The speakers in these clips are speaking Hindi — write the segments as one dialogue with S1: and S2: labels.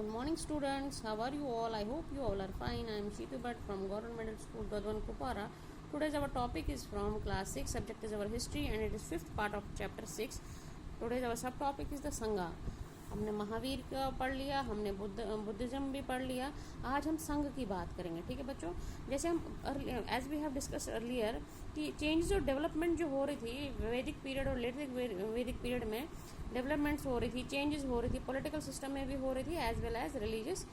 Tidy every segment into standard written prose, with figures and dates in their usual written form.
S1: Good morning, students. How are you all? I hope you all are fine. I am Shitu Bhatt from Government Middle School, Dadwan Kupara. Today's our topic is from class 6. Subject is our history and it is fifth part of chapter 6. Today's our subtopic is the Sangha. हमने महावीर का पढ़ लिया, हमने बुद्धिज्म भी पढ़ लिया. आज हम संघ की बात करेंगे. ठीक है बच्चों, जैसे हम as we have discussed earlier कि चेंजेस और डेवलपमेंट जो हो रही थी वैदिक पीरियड और लेटर वैदिक पीरियड में डेवलपमेंट्स हो रही थी, चेंजेस हो रही थी, पॉलिटिकल सिस्टम में भी हो रही थी as well as religious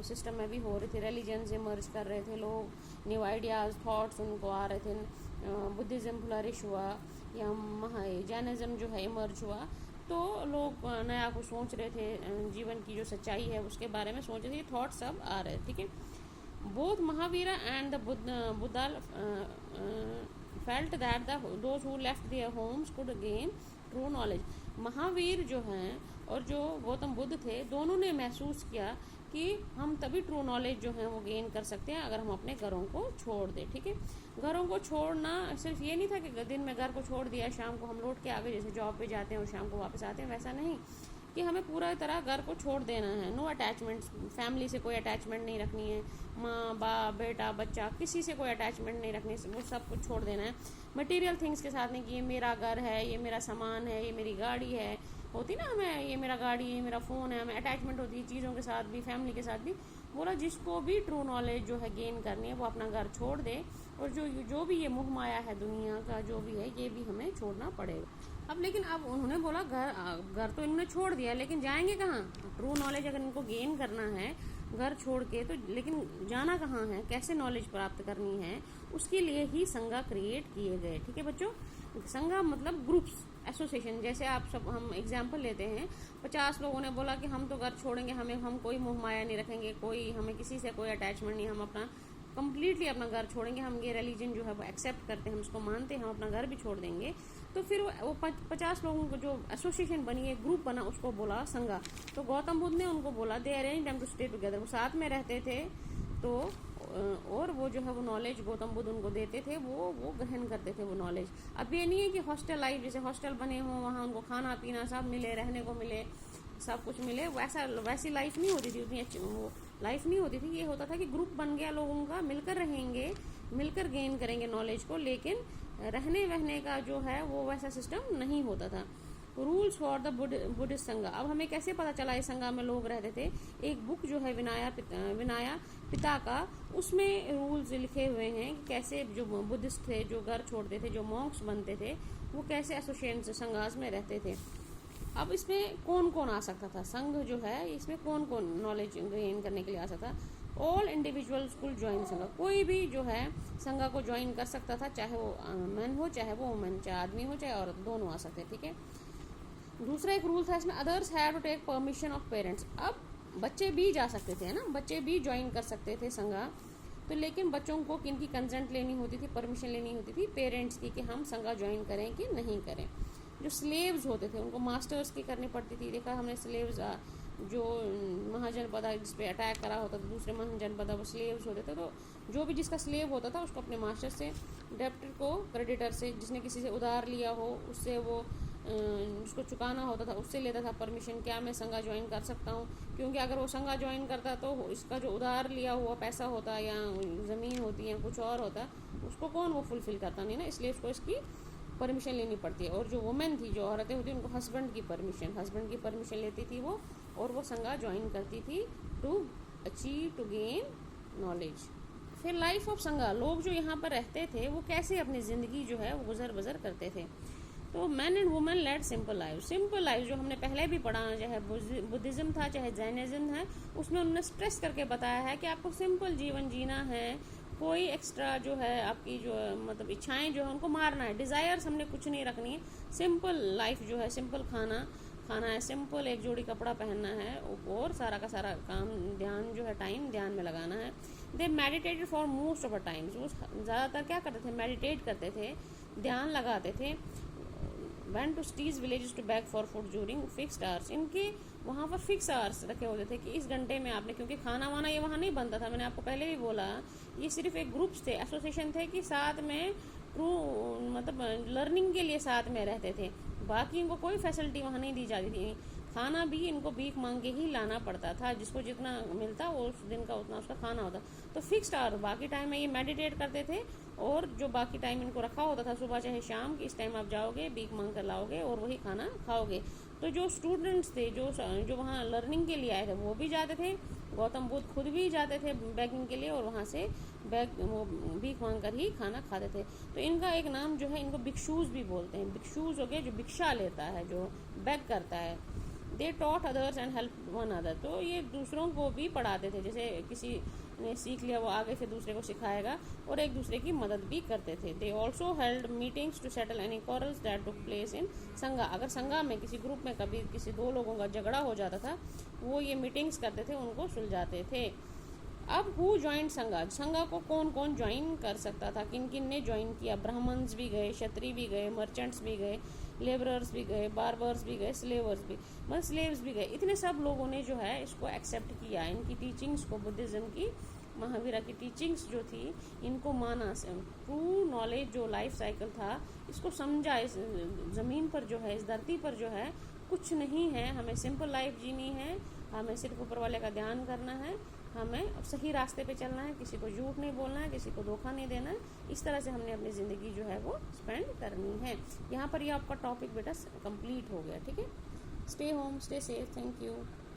S1: system में भी हो रही थी. रिलीजन्स इमर्ज कर रहे थे, लोग न्यू आइडियाज़ थॉट्स उनको आ रहे थे. बुद्धिज़्म फ्लरिश हुआ या जैनिज़्म जो है इमर्ज हुआ, तो लोग नया कुछ सोच रहे थे, जीवन की जो सच्चाई है उसके बारे में सोच रहे थे, थॉट्स सब आ रहे थे. ठीक है, both Mahavira and the Buddha felt that those who left their homes could gain true knowledge. Mahavir जो हैं और जो गौतम बुद्ध थे, दोनों ने महसूस किया कि हम तभी ट्रू नॉलेज जो है वो गेन कर सकते हैं अगर हम अपने घरों को छोड़ दें. ठीक है, घरों को छोड़ना सिर्फ ये नहीं था कि दिन में घर को छोड़ दिया, शाम को हम लौट के आ गए, जैसे जॉब पे जाते हैं और शाम को वापस आते हैं, वैसा नहीं कि हमें पूरा तरह घर को छोड़ देना है. नो अटैचमेंट, फैमिली से कोई अटैचमेंट नहीं रखनी है, माँ बाप बेटा बच्चा किसी से कोई अटैचमेंट नहीं रखनी, वो सब कुछ छोड़ देना है. मटेरियल थिंग्स के साथ नहीं कि ये मेरा घर है, ये मेरा सामान है, ये मेरी गाड़ी है, होती ना हमें ये मेरा गाड़ी, ये मेरा फ़ोन है, हमें अटैचमेंट होती है चीज़ों के साथ भी, फैमिली के साथ भी. बोला जिसको भी ट्रू नॉलेज जो है गेन करनी है वो अपना घर छोड़ दे, और जो भी ये मोह माया है दुनिया का जो भी है ये भी हमें छोड़ना पड़ेगा. अब लेकिन अब उन्होंने बोला घर तो इन्होंने छोड़ दिया, लेकिन जाएंगे कहाँ? ट्रू नॉलेज अगर इनको गेन करना है घर छोड़ के, तो लेकिन जाना कहाँ है, कैसे नॉलेज प्राप्त करनी है, उसके लिए ही संघा क्रिएट किए गए. ठीक है बच्चों, संघा मतलब ग्रुप्स, एसोसिएशन. जैसे आप सब हम एग्जाम्पल लेते हैं, 50 लोगों ने बोला कि हम तो घर छोड़ेंगे, हम कोई मोह माया नहीं रखेंगे, हमें किसी से कोई अटैचमेंट नहीं, हम अपना कम्प्लीटली अपना घर छोड़ेंगे, हम ये रिलीजन जो है वो एक्सेप्ट करते हैं, हम उसको मानते हैं, हम अपना घर भी छोड़ देंगे. तो फिर वो 50 लोगों को जो एसोसिएशन बनी है, ग्रुप बना, उसको बोला संघा. तो गौतम बुद्ध ने उनको बोला they arrange them to stay together. वो साथ में रहते थे, तो और वो जो है वो नॉलेज गौतम बुद्ध उनको देते थे, वो ग्रहण करते थे वो नॉलेज. अब ये नहीं है कि हॉस्टल लाइफ, जैसे हॉस्टल बने हों, वहाँ उनको खाना पीना सब मिले, रहने को मिले, सब कुछ मिले, वैसी लाइफ नहीं होती थी, उतनी अच्छी वो लाइफ नहीं होती थी. ये होता था कि ग्रुप बन गया लोगों का, मिलकर रहेंगे, मिलकर गेन करेंगे नॉलेज को, लेकिन रहने वहने का जो है वो वैसा सिस्टम नहीं होता था. रूल्स फॉर द बुद्धिस्ट संघा. अब हमें कैसे पता चला इस संघा में लोग रहते थे? एक बुक जो है विनाया पिता का, उसमें रूल्स लिखे हुए हैं कि कैसे जो बुद्धिस्ट थे, जो घर छोड़ते थे, जो मॉन्क्स बनते थे, वो कैसे एसोसिएशन संघास में रहते थे. अब इसमें कौन कौन आ सकता था? संघ जो है इसमें कौन कौन नॉलेज गेन करने के लिए आ सकता था? ऑल इंडिविजुअल्स कुल ज्वाइन संघ. कोई भी जो है संघ को ज्वाइन कर सकता था, चाहे वो मैन हो चाहे वो वुमेन, चाहे आदमी हो चाहे औरत, दोनों आ सकते. ठीक है, दूसरा एक रूल था इसमें, others have to take permission of parents. अब बच्चे भी जा सकते थे, है ना, बच्चे भी ज्वाइन कर सकते थे संघा. तो लेकिन बच्चों को किनकी कंसेंट लेनी होती थी, परमिशन लेनी होती थी पेरेंट्स की, कि हम संघा ज्वाइन करें कि नहीं करें. जो स्लेव्स होते थे उनको मास्टर्स की करनी पड़ती थी. देखा हमने स्लेव्स, जो महाजनपद जिस पे अटैक करा होता था, दूसरे महाजनपद वो स्लेव्स होते थे, तो जो भी जिसका स्लेव होता था उसको अपने मास्टर से, डेप्टर को क्रेडिटर से, जिसने किसी से उधार लिया हो उससे वो उसको चुकाना होता था, उससे लेता था परमिशन, क्या मैं संघा ज्वाइन कर सकता हूँ. क्योंकि अगर वो संघा ज्वाइन करता तो इसका जो उधार लिया हुआ पैसा होता या ज़मीन होती या कुछ और होता, उसको कौन वो फुलफिल करता नहीं ना, इसलिए उसको इसकी परमिशन लेनी पड़ती है. और जो वुमेन थी, जो औरतें होती, उनको हस्बैंड की परमिशन लेती थी वो, और वो संघा ज्वाइन करती थी to achieve to gain knowledge. फिर लाइफ ऑफ संघा, लोग जो यहाँ पर रहते थे वो कैसे अपनी ज़िंदगी जो है वो गुजर बसर करते थे. तो man and women lead simple life जो हमने पहले भी पढ़ा, चाहे बुद्धिज़्म था चाहे जैनिज़्म है, उसमें उन्होंने स्ट्रेस करके बताया है कि आपको सिंपल जीवन जीना है, कोई एक्स्ट्रा जो है आपकी जो मतलब इच्छाएं जो है उनको मारना है, डिज़ायर्स हमने कुछ नहीं रखनी है. सिंपल लाइफ जो है, सिंपल खाना है, सिंपल एक जोड़ी कपड़ा पहनना है, और सारा का सारा काम ध्यान जो है टाइम ध्यान में लगाना है. They meditated for most of the times. वो ज़्यादातर क्या करते थे? मेडिटेट करते थे, ध्यान लगाते थे. went to cities villages to beg for food during fixed hours. इनके वहाँ पर फिक्स आवर्स रखे होते थे कि इस घंटे में आपने, क्योंकि खाना वाना ये वहाँ नहीं बनता था, मैंने आपको पहले भी बोला, ये सिर्फ एक ग्रुप्स थे, एसोसिएशन थे कि साथ में ट्रू मतलब लर्निंग के लिए साथ में रहते थे. बाकी इनको कोई फैसिलिटी वहाँ नहीं दी जाती थी. खाना भी इनको भीख मांग के ही लाना पड़ता था, जिसको जितना मिलता वो उस दिन का उतना उसका खाना होता। तो फिक्स्ड आवर, बाकी टाइम में ये मेडिटेट करते थे, और जो बाकी टाइम इनको रखा होता था सुबह चाहे शाम कि इस टाइम आप जाओगे भीख मांग कर लाओगे और वही खाना खाओगे। तो जो स्टूडेंट्स थे जो वहाँ लर्निंग के लिए आए थे वो भी जाते थे, गौतम बुद्ध खुद भी जाते थे बैगिंग के लिए, और वहाँ से वो भीख मांग कर ही खाना खाते थे। तो इनका एक नाम जो है, इनको भिक्षुज भी बोलते हैं। भिक्षुज हो गया जो भिक्षा लेता है, जो बैग करता है। They taught others and help one other, तो ये दूसरों को भी पढ़ाते थे, जैसे किसी ने सीख लिया वो आगे फिर दूसरे को सिखाएगा, और एक दूसरे की मदद भी करते थे। They also held meetings to settle any quarrels that took place in Sangha. अगर संघा में किसी ग्रुप में कभी किसी दो लोगों का झगड़ा हो जाता था, वो ये मीटिंग्स करते थे, उनको सुलझाते थे। अब हु ज्वाइन संघा, संघा को कौन कौन ज्वाइन कर सकता था, किन किन ने ज्वाइन किया? ब्राह्मण्स भी गए, क्षत्रिय भी गए, मर्चेंट्स भी गए, लेबरर्स भी गए, बार्बर्स भी गए, स्लेवर्स भी, मतलब स्लेव्स भी गए। इतने सब लोगों ने जो है इसको एक्सेप्ट किया, इनकी टीचिंग्स को, बुद्धिज़्म की, महावीरा की टीचिंग्स जो थी इनको माना। ट्रू नॉलेज जो लाइफ साइकिल था इसको समझा। इस ज़मीन पर जो है, इस धरती पर जो है कुछ नहीं है, हमें सिंपल लाइफ जीनी है, हमें सिर्फ ऊपर वाले का ध्यान करना है, हमें सही रास्ते पे चलना है, किसी को झूठ नहीं बोलना है, किसी को धोखा नहीं देना है। इस तरह से हमने अपनी ज़िंदगी जो है वो स्पेंड करनी है। यहाँ पर ये आपका टॉपिक बेटा कंप्लीट हो गया। ठीक है, stay home, stay safe, thank you.